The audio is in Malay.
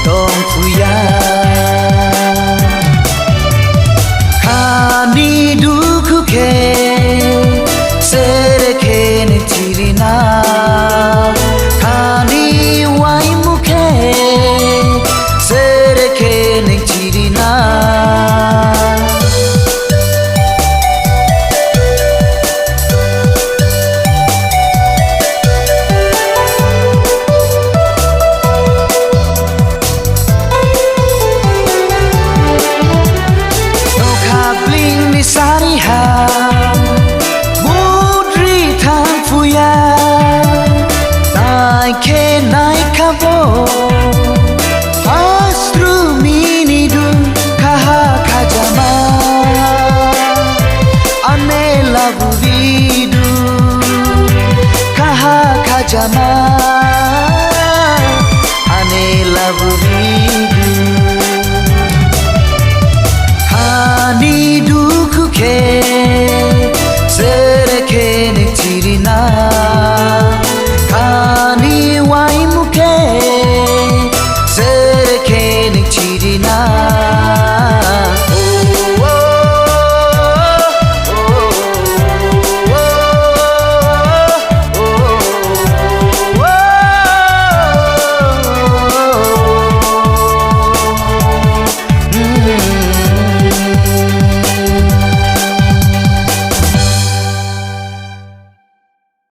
Tong fuya Kani duku ke Sere ke ne tirina Kani wai muke Sere ke ne tirina Sariha Mudri thang fuya Nai ke nai kabo Astru mini dun kaha kajama Ane labu vidu kaha kajama